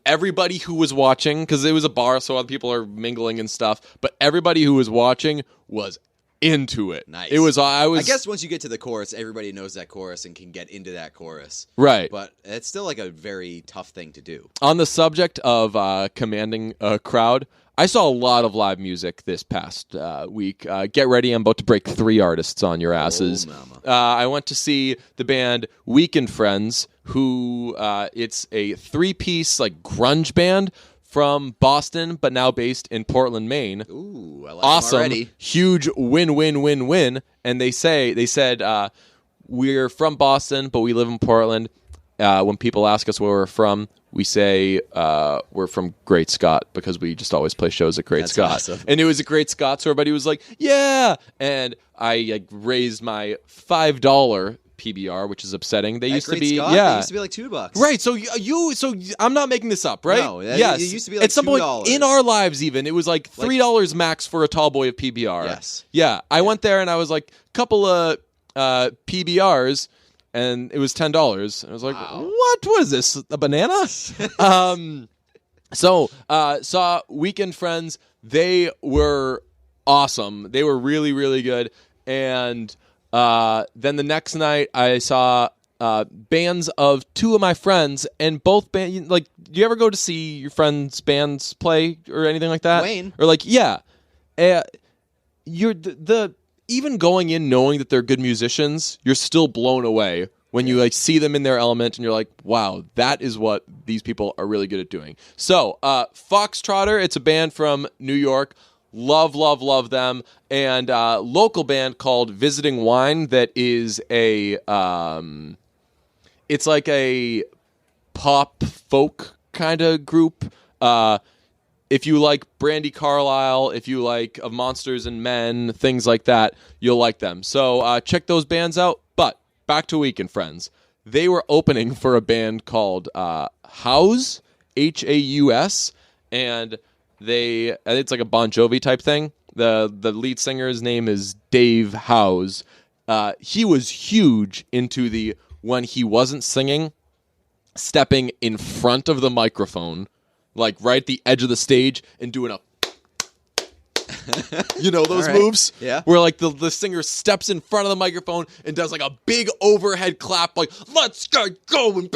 everybody who was watching, because it was a bar, so other people are mingling and stuff, but everybody who was watching was into it. Nice. I guess once you get to the chorus, everybody knows that chorus and can get into that chorus. Right. But it's still like a very tough thing to do. On the subject of commanding a crowd, I saw a lot of live music this past week. Get ready, I'm about to break 3 artists on your asses. I went to see the band Weekend Friends, who it's a 3-piece like grunge band from Boston, but now based in Portland, Maine. Ooh, I like awesome, them already. Huge win. And they said we're from Boston, but we live in Portland. When people ask us where we're from, we say we're from Great Scott because we just always play shows at Great Scott. Awesome. And it was at Great Scott, so everybody was like, "Yeah!" And I raised my $5 PBR, which is upsetting. They used to be, Scott, yeah, they used to be like $2. Right. So so I'm not making this up, right? No, yes. It used to be like at some $2. point in our lives, even it was like $3 max for a tall boy of PBR. Yes. Yeah. I went there and I was like, couple of PBRs. And it was $10. I was like, wow. What is this? A banana? So saw Weekend Friends. They were awesome. They were really, really good. And then the next night I saw bands of 2 of my friends, and both bands. Like, do you ever go to see your friends' bands play or anything like that? Wayne. Or like, yeah. You're the even going in knowing that they're good musicians, you're still blown away when you like see them in their element and you're like, wow, that is what these people are really good at doing. So, Foxtrotter, it's a band from New York. Love them. And local band called Visiting Wine that is a it's like a pop folk kind of group. If you like Brandy Carlisle, if you like Of Monsters and Men, things like that, you'll like them. So check those bands out. But back to Weekend Friends. They were opening for a band called House, Haus, and it's like a Bon Jovi type thing. The lead singer's name is Dave Howes. He was huge into when he wasn't singing, stepping in front of the microphone, like right at the edge of the stage, and doing a those moves? Yeah. Where like the singer steps in front of the microphone and does like a big overhead clap, like, let's get going.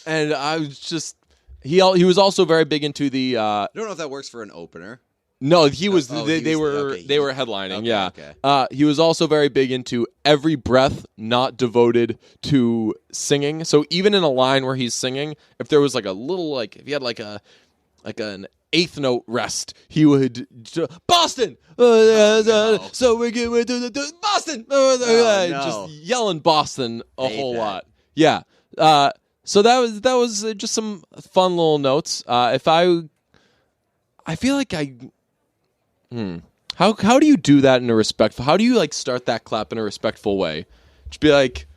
And I was just, he was also very big into the... I don't know if that works for an opener. No, he was. They were headlining. Okay, yeah. okay. He was also very big into every breath not devoted to singing. So even in a line where he's singing, if there was like a little if he had like an eighth note rest, he would Boston. No. So we're going to the Boston. No. Just yelling Boston a whole lot. Yeah. So that was just some fun little notes. I feel like How do you do that in a respectful? How do you like start that clap in a respectful way? Just be like,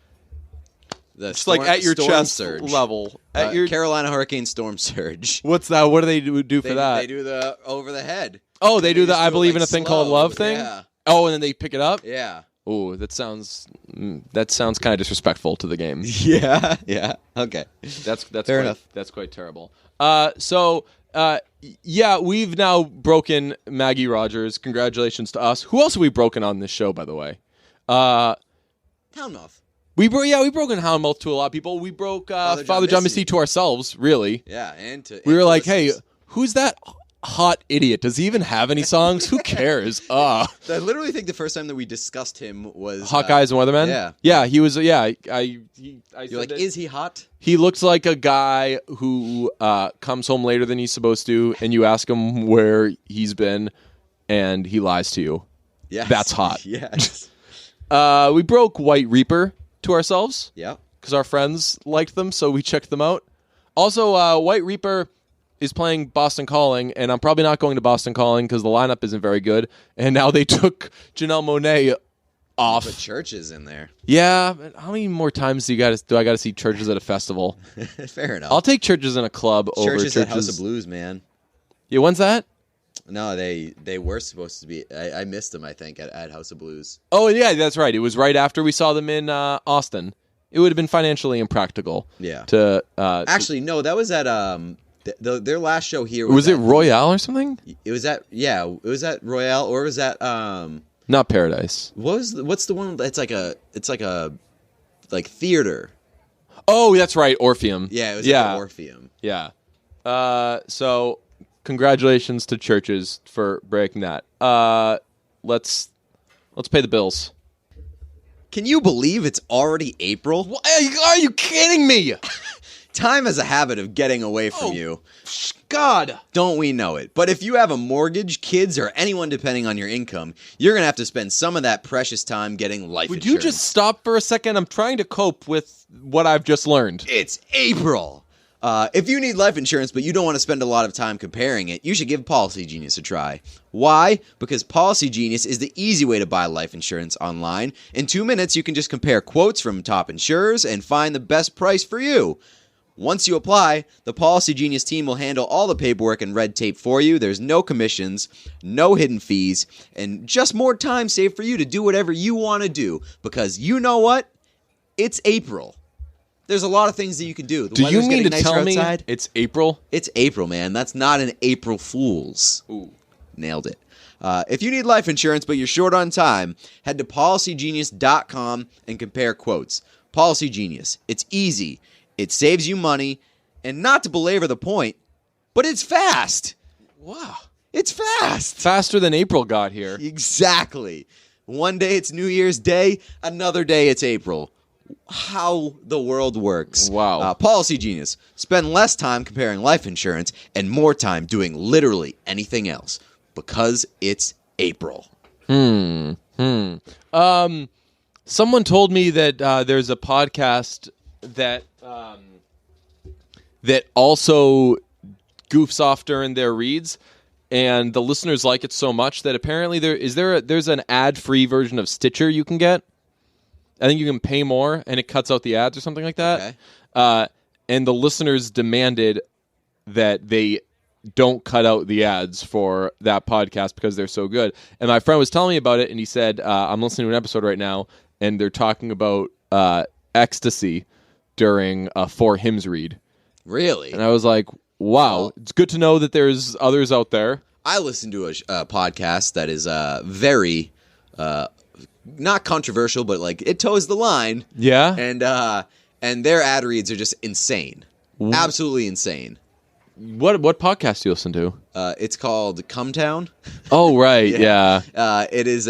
just like at your chest surge level, at your Carolina Hurricane Storm Surge. What's that? What do they do for that? They do the over the head. Oh, they do the I believe in a like thing slow. called love thing. Yeah. Oh, and then they pick it up. Yeah. Oh, that sounds kind of disrespectful to the game. Yeah. Yeah. Okay. That's fair enough. That's quite terrible. Yeah, we've now broken Maggie Rogers. Congratulations to us. Who else have we broken on this show, by the way? Townmouth. We've broken Houndmouth to a lot of people. We broke Father John Misty to ourselves, really. Yeah, and to we were like, listeners. hey, who's that hot idiot? Does he even have any songs? Who cares? I literally think the first time that we discussed him was Hawkeyes and Weathermen. Yeah, yeah, he was. Yeah, you're like, is he hot? He looks like a guy who comes home later than he's supposed to, and you ask him where he's been, and he lies to you. Yeah, that's hot. Yes. We broke White Reaper to ourselves. Yeah, because our friends liked them, so we checked them out. Also, White Reaper is playing Boston Calling, and I'm probably not going to Boston Calling because the lineup isn't very good. And now they took Janelle Monáe off. But Churches in there. Yeah, but how many more times do I got to see Churches at a festival? Fair enough. I'll take Churches in a club over Churches at House of Blues, man. Yeah, when's that? No, they were supposed to be. I missed them, I think, at House of Blues. Oh, yeah, that's right. It was right after we saw them in Austin. It would have been financially impractical. Yeah. Actually, no, that was at their last show here. Was it Royale or something? It was at Royale, or was that not Paradise? What's the one that's like a theater? Oh, that's right, Orpheum. Yeah, it was at Orpheum. Yeah. So congratulations to Churches for breaking that. Let's pay the bills. Can you believe it's already April? What? Are you kidding me? Time has a habit of getting away from you. God. Don't we know it? But if you have a mortgage, kids, or anyone depending on your income, you're going to have to spend some of that precious time getting life insurance. Would you just stop for a second? I'm trying to cope with what I've just learned. It's April. If you need life insurance but you don't want to spend a lot of time comparing it, you should give Policy Genius a try. Why? Because Policy Genius is the easy way to buy life insurance online. In 2 minutes, you can just compare quotes from top insurers and find the best price for you. Once you apply, the Policy Genius team will handle all the paperwork and red tape for you. There's no commissions, no hidden fees, and just more time saved for you to do whatever you want to do. Because you know what? It's April. There's a lot of things that you can do. Do you mean to tell me it's April? It's April, man. That's not an April Fool's. Ooh. Nailed it. If you need life insurance but you're short on time, head to PolicyGenius.com and compare quotes. Policy Genius. It's easy. It saves you money. And not to belabor the point, but it's fast. Wow. It's fast. Faster than April got here. Exactly. One day it's New Year's Day. Another day it's April. How the world works. Wow. Policy Genius. Spend less time comparing life insurance and more time doing literally anything else because it's April. Someone told me that there's a podcast that that also goofs off during their reads, and the listeners like it so much that apparently there's an ad-free version of Stitcher you can get. I think you can pay more, and it cuts out the ads or something like that. Okay. and the listeners demanded that they don't cut out the ads for that podcast because they're so good. And my friend was telling me about it, and he said, I'm listening to an episode right now, and they're talking about ecstasy during a Four Hymns read. Really? And I was like, wow, it's good to know that there's others out there. I listen to a podcast that is very not controversial, but like it toes the line. Yeah? And their ad reads are just insane. Absolutely insane. What podcast do you listen to? It's called Come Town. Oh, right, yeah. It is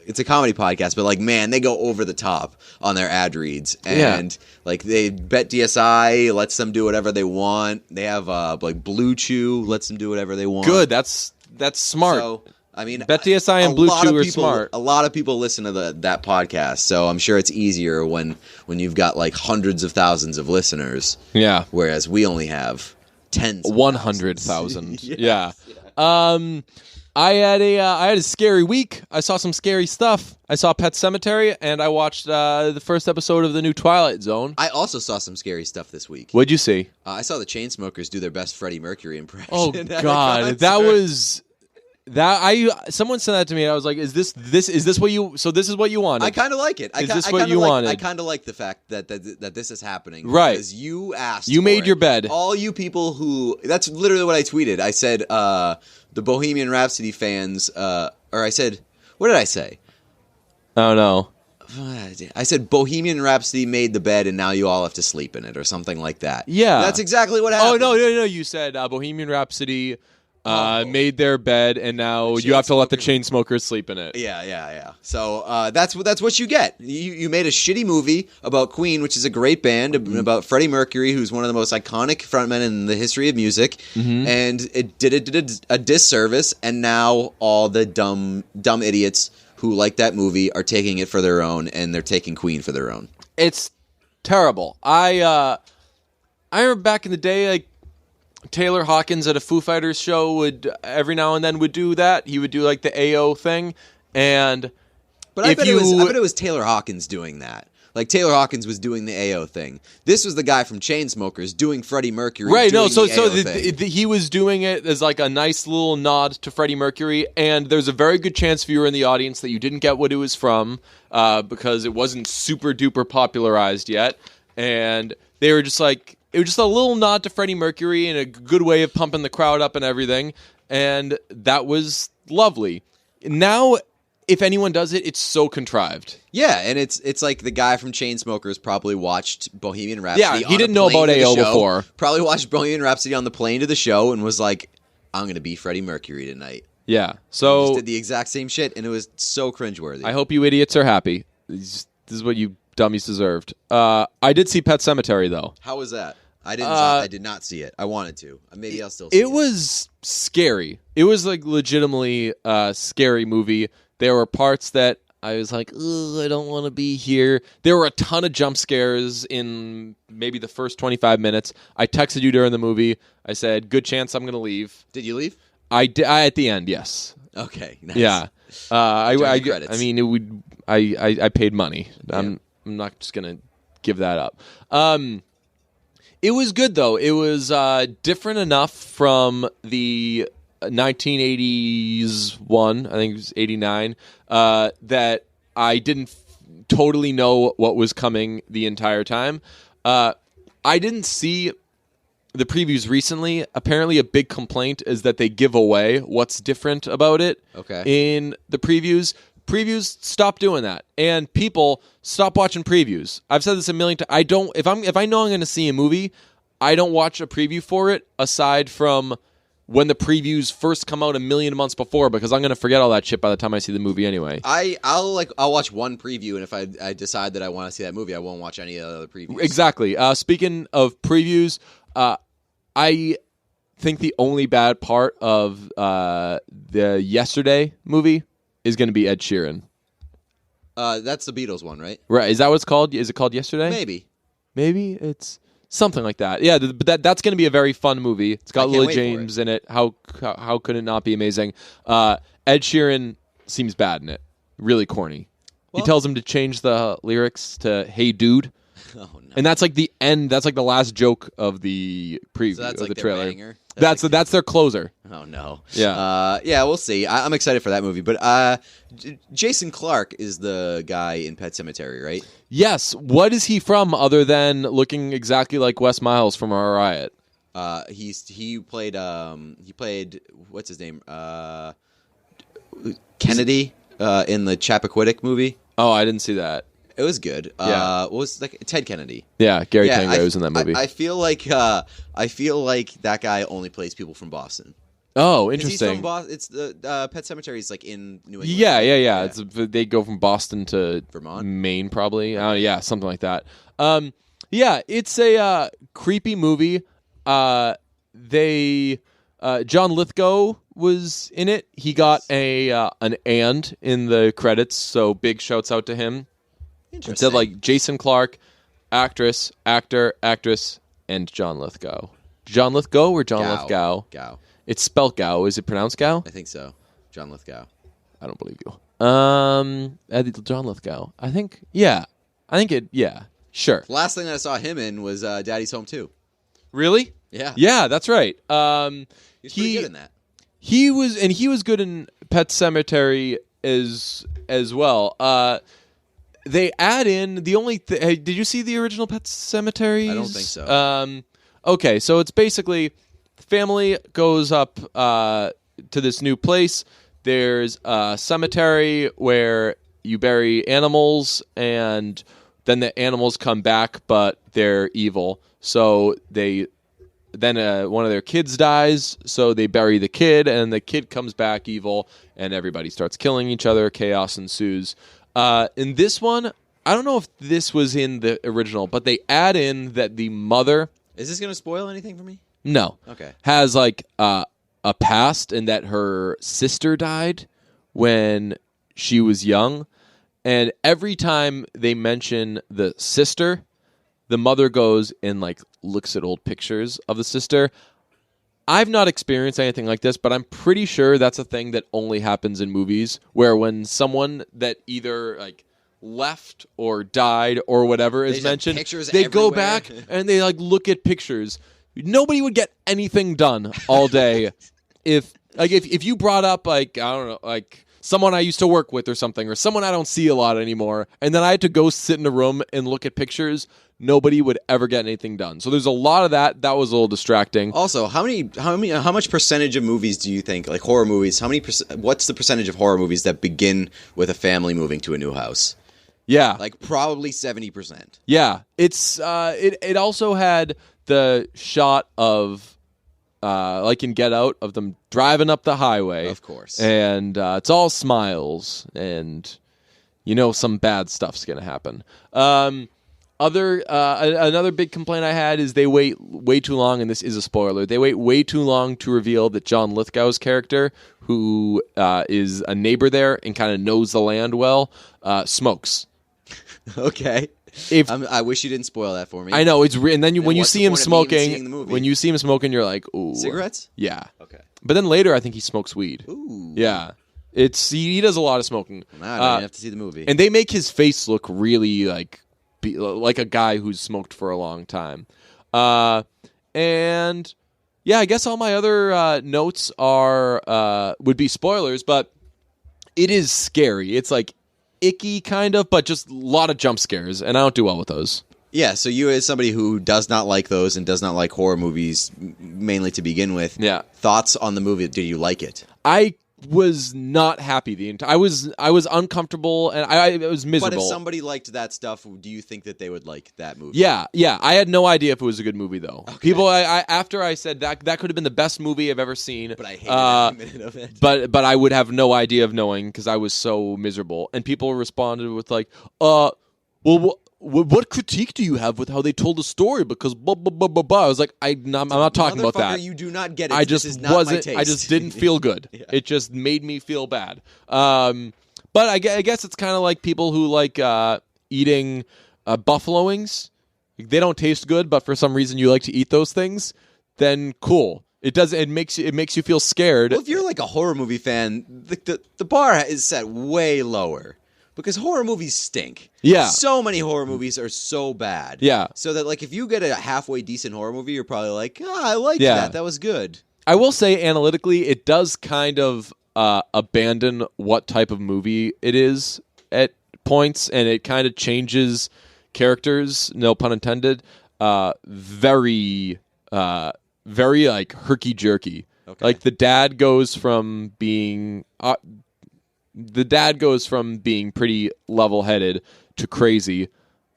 it's a comedy podcast, but like, man, they go over the top on their ad reads, and like they Bet DSI lets them do whatever they want. They have like Blue Chew lets them do whatever they want. Good, that's smart. So, I mean, Bet DSI and Blue Chew are smart. A lot of people listen to that podcast, so I'm sure it's easier when you've got like hundreds of thousands of listeners. Yeah, whereas we only have tens. 100,000. Yes. Yeah. I had a scary week. I saw some scary stuff. I saw Pet Sematary, and I watched the first episode of the new Twilight Zone. I also saw some scary stuff this week. What'd you see? I saw the Chainsmokers do their best Freddie Mercury impression. Oh God, that was. Someone sent that to me, and I was like, "Is this what you? So this is what you wanted?" I kind of like it. Is this what you wanted? I kind of like the fact that this is happening, right? Because you asked, you made your bed. All you people who—that's literally what I tweeted. I said the Bohemian Rhapsody fans, or I said, what did I say? Oh no. I said Bohemian Rhapsody made the bed, and now you all have to sleep in it, or something like that. Yeah, that's exactly what happened. Oh no! You said Bohemian Rhapsody. Made their bed, and now you have to let the Chainsmokers sleep in it. Yeah. So that's what you get. You made a shitty movie about Queen, which is a great band, about Freddie Mercury, who's one of the most iconic frontmen in the history of music, and it did a disservice. And now all the dumb idiots who like that movie are taking it for their own, and they're taking Queen for their own. It's terrible. I remember back in the day, like, Taylor Hawkins at a Foo Fighters show would every now and then would do that. He would do like the AO thing, but I bet it was Taylor Hawkins doing that. Like Taylor Hawkins was doing the AO thing. This was the guy from Chainsmokers doing Freddie Mercury. Right? No, so thing. He was doing it as like a nice little nod to Freddie Mercury, and there's a very good chance if you were in the audience that you didn't get what it was from because it wasn't super duper popularized yet, and they were just like. It was just a little nod to Freddie Mercury and a good way of pumping the crowd up and everything, and that was lovely. Now, if anyone does it, it's so contrived. Yeah, and it's like the guy from Chainsmokers probably watched Bohemian Rhapsody. Yeah, he didn't know about AO before. Probably watched Bohemian Rhapsody on the plane to the show and was like, "I'm going to be Freddie Mercury tonight." Yeah, so he just did the exact same shit, and it was so cringeworthy. I hope you idiots are happy. This is what you dummies deserved. I did see Pet Sematary though. How was that? I did not see it. I wanted to. Maybe I'll still see it. It was scary. It was like legitimately a scary movie. There were parts that I was like, ugh, I don't want to be here. There were a ton of jump scares in maybe the first 25 minutes. I texted you during the movie. I said, good chance I'm going to leave. Did you leave? I did at the end, yes. Okay, nice. Yeah. I mean, it would. I paid money. Yeah. I'm not just going to give that up. It was good, though. It was different enough from the 1980s one, I think it was 89, that I didn't totally know what was coming the entire time. I didn't see the previews recently. Apparently, a big complaint is that they give away what's different about it in the previews. Previews, stop doing that, and people stop watching previews. I've said this a million times. If I know I'm going to see a movie, I don't watch a preview for it aside from when the previews first come out a million months before, because I'm going to forget all that shit by the time I see the movie anyway. I'll watch one preview, and if I decide that I want to see that movie, I won't watch any of the other previews. Exactly. Speaking of previews, I think the only bad part of the Yesterday movie is going to be Ed Sheeran. That's the Beatles one, right? Right. Is that what it's called? Is it called Yesterday? Maybe it's something like that. Yeah, but that's going to be a very fun movie. It's got Lily James in it. How could it not be amazing? Ed Sheeran seems bad in it. Really corny. Well, he tells him to change the lyrics to "Hey Dude," Oh no! And that's like the end. That's like the last joke of the preview So that's of like the their trailer. banger? That's their closer. Oh no! Yeah. Yeah, we'll see. I'm excited for that movie, but Jason Clarke is the guy in Pet Sematary, right? Yes. What is he from other than looking exactly like Wes Miles from Our Riot? He played what's his name? Kennedy in the Chappaquiddick movie. Oh, I didn't see that. It was good. Yeah. What was like Ted Kennedy? Yeah, Gary Tango was in that movie. I feel like that guy only plays people from Boston. Oh, 'Cause interesting. He's from Boston. It's the Pet Sematary is like in New England. Yeah, right? yeah. It's, they go from Boston to Vermont? Maine, probably. Yeah, something like that. Yeah, it's a creepy movie. John Lithgow was in it. He got an and in the credits, so big shouts out to him. It Interesting. said like Jason Clarke, actress, actor, actress, and John Lithgow. John Lithgow or John Lithgow? Gow. It's spelled Gow. Is it pronounced Gow? I think so. John Lithgow. I don't believe you. John Lithgow. I think. Yeah. Sure. The last thing that I saw him in was Daddy's Home 2. Really? Yeah. Yeah, that's right. He's pretty good in that. He was good in Pet Sematary as well. They add in the only. Did you see the original Pet Sematary? I don't think so. Okay, so it's basically family goes up to this new place. There's a cemetery where you bury animals, and then the animals come back, but they're evil. So then one of their kids dies, so they bury the kid, and the kid comes back evil, and everybody starts killing each other. Chaos ensues. In this one, I don't know if this was in the original, but they add in that the mother... Is this going to spoil anything for me? No. Okay. Has like a past, and that her sister died when she was young. And every time they mention the sister, the mother goes and like looks at old pictures of the sister. I've not experienced anything like this, but I'm pretty sure that's a thing that only happens in movies, where when someone that either like left or died or whatever is mentioned, they go back and they like look at pictures. Nobody would get anything done all day if you brought up like, I don't know, like someone I used to work with or something, or someone I don't see a lot anymore, and then I had to go sit in a room and look at pictures. Nobody would ever get anything done. So there's a lot of that. That was a little distracting. Also, how much percentage of movies do you think, like horror movies, what's the percentage of horror movies that begin with a family moving to a new house? Yeah. Like probably 70%. Yeah. It's it also had the shot of like in Get Out, of them driving up the highway. Of course. And it's all smiles, and some bad stuff's going to happen. Another big complaint I had is they wait way too long, and this is a spoiler. They wait way too long to reveal that John Lithgow's character, who is a neighbor there and kind of knows the land well, smokes. Okay. I wish you didn't spoil that for me. I know it's and then when you see him smoking, you're like, ooh, cigarettes? Yeah. Okay. But then later, I think he smokes weed. Ooh. Yeah. He does a lot of smoking. Nah, I don't have to see the movie. And they make his face look really like a guy who's smoked for a long time. And yeah, I guess all my other notes would be spoilers, but it is scary. It's like icky kind of, but just a lot of jump scares, and I don't do well with those. Yeah, so you as somebody who does not like those and does not like horror movies mainly to begin with, yeah. Thoughts on the movie? Did you like it? I was not happy I was uncomfortable, and I was miserable. But if somebody liked that stuff, do you think that they would like that movie? Yeah. I had no idea if it was a good movie though. Okay. People, after I said that could have been the best movie I've ever seen. But I hated every minute of it. But I would have no idea of knowing because I was so miserable. And people responded with like, well, what critique do you have with how they told the story? Because blah blah blah blah blah. I was like, I'm not talking about that. You do not get it. I just this is not my taste. I just didn't feel good. Yeah. It just made me feel bad. But I guess it's kind of like people who like eating buffalo wings. They don't taste good, but for some reason you like to eat those things. Then cool. It makes you feel scared. Well, if you're like a horror movie fan, the bar is set way lower because horror movies stink. Yeah. So many horror movies are so bad. Yeah. So that, like, if you get a halfway decent horror movie, you're probably like, I liked Yeah. that. That was good. I will say, analytically, it does kind of abandon what type of movie it is at points, and it kind of changes characters, no pun intended, very like herky-jerky. Okay. Like, the dad goes from being pretty level-headed to crazy,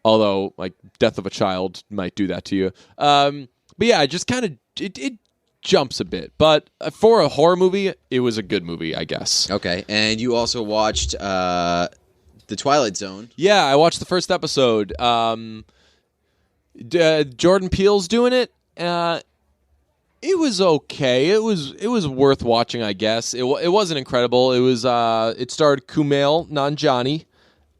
although, like, death of a child might do that to you. But yeah, it just kind of it jumps a bit. But for a horror movie, it was a good movie, I guess. Okay, and you also watched The Twilight Zone. Yeah, I watched the first episode. Jordan Peele's doing it. It was okay. It was worth watching, I guess. It wasn't incredible. It starred Kumail Nanjiani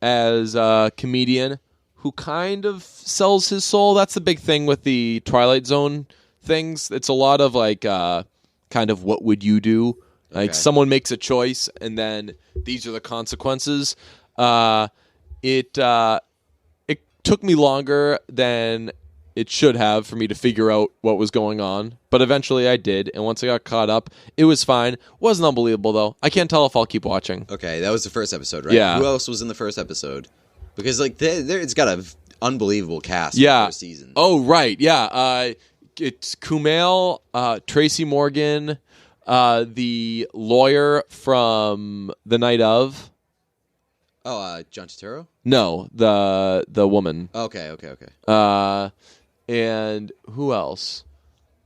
as a comedian who kind of sells his soul. That's the big thing with the Twilight Zone things. It's a lot of like kind of what would you do? Like someone makes a choice and then these are the consequences. It took me longer than it should have for me to figure out what was going on, but eventually I did, and once I got caught up, it was fine. Wasn't unbelievable, though. I can't tell if I'll keep watching. Okay, that was the first episode, right? Yeah. Who else was in the first episode? Because, like, it's got an unbelievable cast for Yeah. the first season. Oh, right, yeah. It's Kumail, Tracy Morgan, the lawyer from The Night of. Oh, John Turturro? No, the woman. Okay. And who else?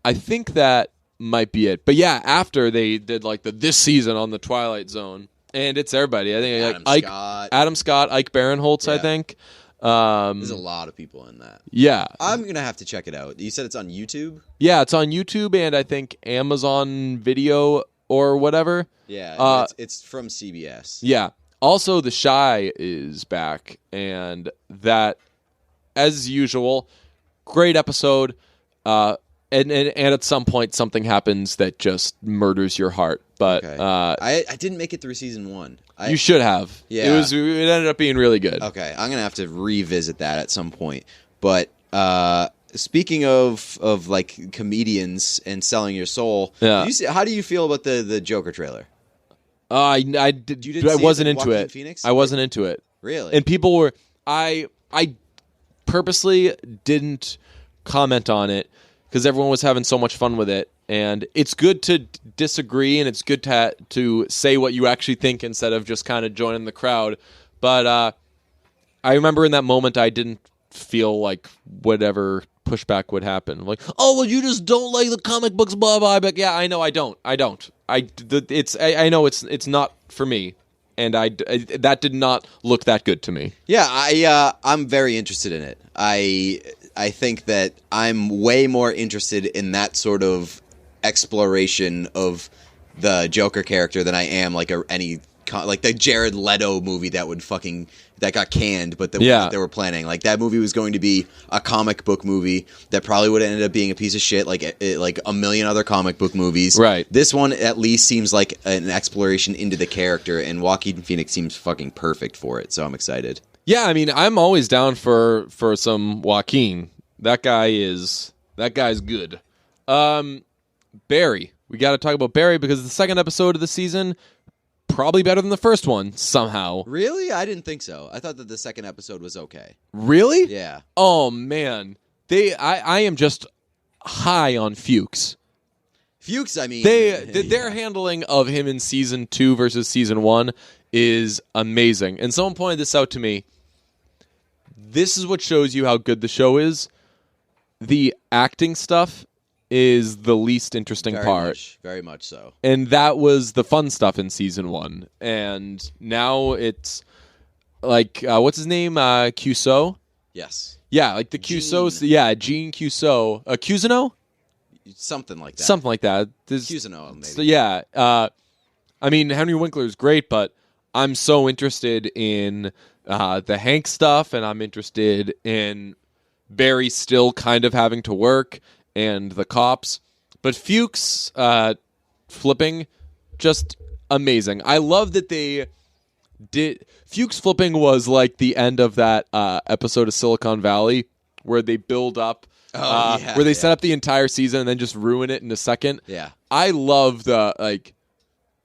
I think that might be it. But yeah, after they did like this season on the Twilight Zone, and it's everybody. I think Adam Scott, Ike Barinholtz. Yeah. I think There's a lot of people in that. Yeah, I'm gonna have to check it out. You said it's on YouTube? Yeah, it's on YouTube and I think Amazon Video or whatever. Yeah, it's from CBS. Yeah. Also, The Chi is back, and that, as usual, great episode. And at some point, something happens that just murders your heart. But okay. I didn't make it through season 1. You should have. Yeah. It ended up being really good. Okay, I'm gonna have to revisit that at some point. But speaking of like comedians and selling your soul, yeah. How do you feel about the Joker trailer? I wasn't into Joaquin it. Phoenix? I wasn't into it. Really? And people were. I purposely didn't comment on it because everyone was having so much fun with it. And it's good to disagree, and it's good to say what you actually think instead of just kind of joining the crowd. But I remember in that moment, I didn't feel like whatever pushback would happen. Like, oh, well, you just don't like the comic books, blah blah. But yeah, I know I don't. I know it's not for me, and that did not look that good to me. Yeah, I'm very interested in it. I think that I'm way more interested in that sort of exploration of the Joker character than I am like like the Jared Leto movie that got canned, but that they were planning. Like that movie was going to be a comic book movie that probably would have ended up being a piece of shit, like a million other comic book movies. Right. This one at least seems like an exploration into the character, and Joaquin Phoenix seems fucking perfect for it. So I'm excited. Yeah, I mean, I'm always down for some Joaquin. That guy's good. Barry. We got to talk about Barry because the second episode of the season probably better than the first one somehow. Really? I didn't think so. I thought that the second episode was okay. Really? Yeah. Oh man. I am just high on Fuchs. Fuchs, I mean, their handling of him in season 2 versus season 1 is amazing. And someone pointed this out to me. This is what shows you how good the show is. The acting stuff is the least interesting part. Very much so. And that was the fun stuff in season 1. And now it's like, what's his name? Cusot? Yes. Yeah, like the Cusot. Yeah, Gene Cusot. Cusino? Something like that. Something like that. Cusino, maybe. So, yeah. I mean, Henry Winkler is great, but I'm so interested in the Hank stuff, and I'm interested in Barry still kind of having to work, and the cops. But Fuchs flipping, just amazing. I love that they Fuchs flipping was like the end of that episode of Silicon Valley where they build up, where they set up the entire season and then just ruin it in a second. Yeah. I love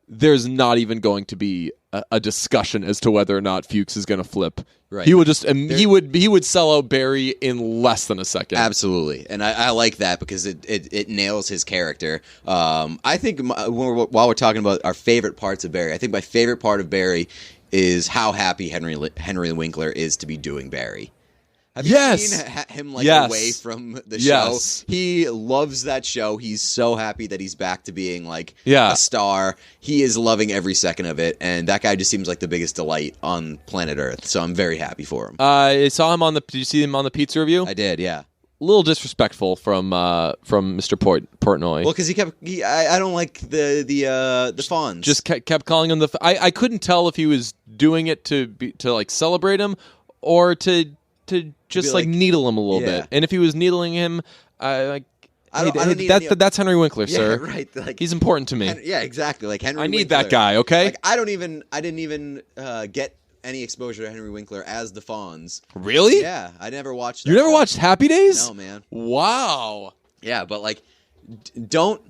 there's not even going to be a discussion as to whether or not Fuchs is going to flip. Right. He would he would sell out Barry in less than a second. Absolutely, and I like that because it nails his character. I think while we're talking about our favorite parts of Barry, I think my favorite part of Barry is how happy Henry Winkler is to be doing Barry. Have you seen him away from the show? Yes. He loves that show. He's so happy that he's back to being a star. He is loving every second of it, and that guy just seems like the biggest delight on planet Earth. So I'm very happy for him. I saw him did you see him on the pizza review? I did, yeah. A little disrespectful from Mr. Portnoy. Well, because I don't like the fawns. Just kept calling him I couldn't tell if he was doing it to celebrate him or to just needle him a little bit. And if he was needling him, that's Henry Winkler, sir. Right. He's important to me. Yeah, exactly. Like Henry. I need Winkler. that guy. Okay. I didn't even get any exposure to Henry Winkler as the Fonz. Really? Yeah, I never watched. You never watched Happy Days? No, man. Wow. Yeah, but don't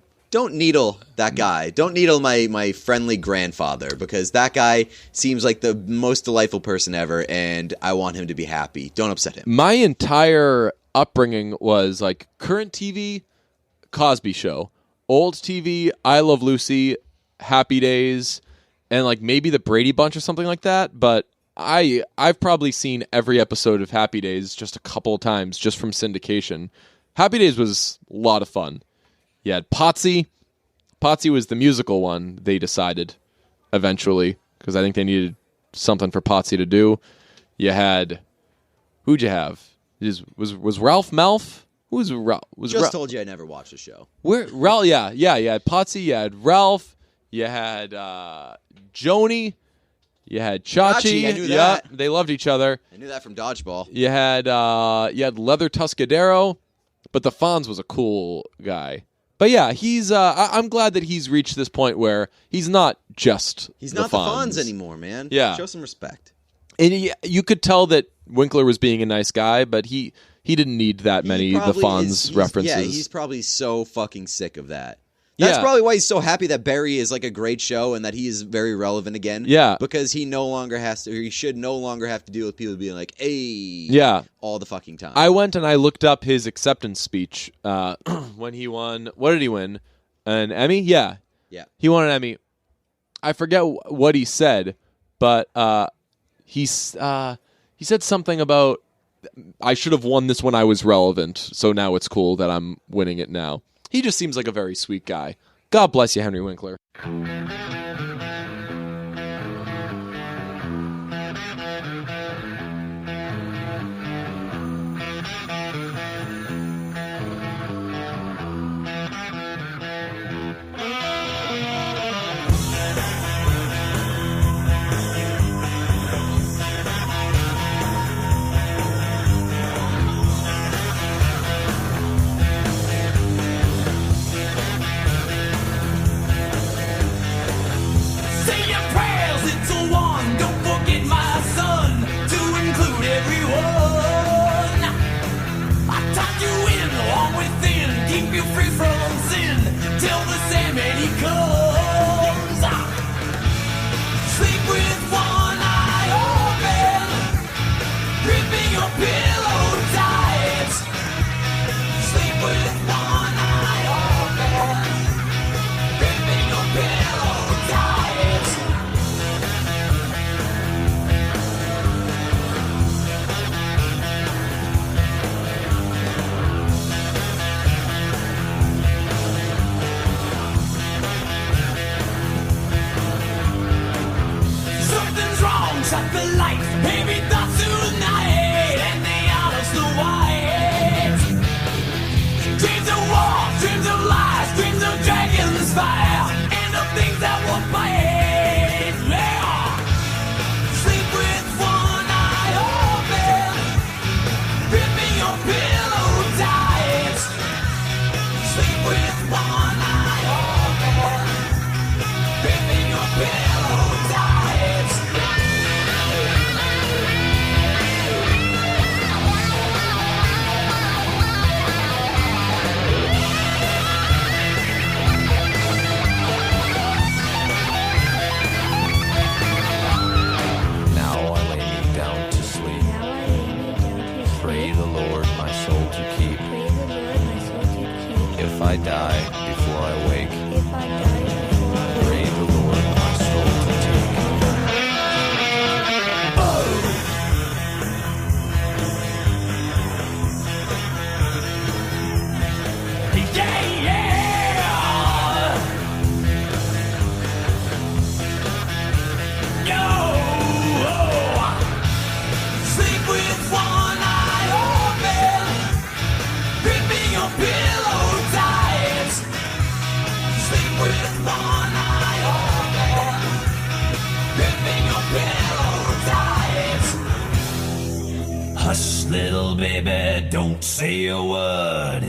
needle that guy. Don't needle my friendly grandfather, because that guy seems like the most delightful person ever, and I want him to be happy. Don't upset him. My entire upbringing was current TV, Cosby Show, old TV, I Love Lucy, Happy Days, and maybe the Brady Bunch or something like that. But I've probably seen every episode of Happy Days just a couple of times just from syndication. Happy Days was a lot of fun. You had Potsy. Potsy was the musical one, they decided, eventually, because I think they needed something for Potsy to do. You had... Who'd you have? Was Ralph Malph? Who was Ralph? Told you I never watched the show. Ralph, yeah. You had Potsy, you had Ralph, you had Joni, you had Chachi. I knew that. Yeah, they loved each other. I knew that from Dodgeball. You had Leather Tuscadero, but the Fonz was a cool guy. But yeah, he's. I'm glad that he's reached this point where he's not just. He's not the Fonz anymore, man. Yeah, show some respect. And you could tell that Winkler was being a nice guy, but he didn't need that many the Fonz references. Yeah, he's probably so fucking sick of that. That's probably why he's so happy that Barry is a great show and that he is very relevant again. Yeah. Because he no longer has to, or he should no longer have to deal with people being like, hey, yeah, all the fucking time. I went and I looked up his acceptance speech when he won. What did he win? An Emmy? Yeah. Yeah. He won an Emmy. I forget what he said, but he said something about, I should have won this when I was relevant, so now it's cool that I'm winning it now. He just seems like a very sweet guy. God bless you, Henry Winkler. Yeah, yeah. Yo, sleep with one eye open, gripping your pillow tight. Sleep with one eye open, gripping your pillow tight. Hush, little baby, don't say a word.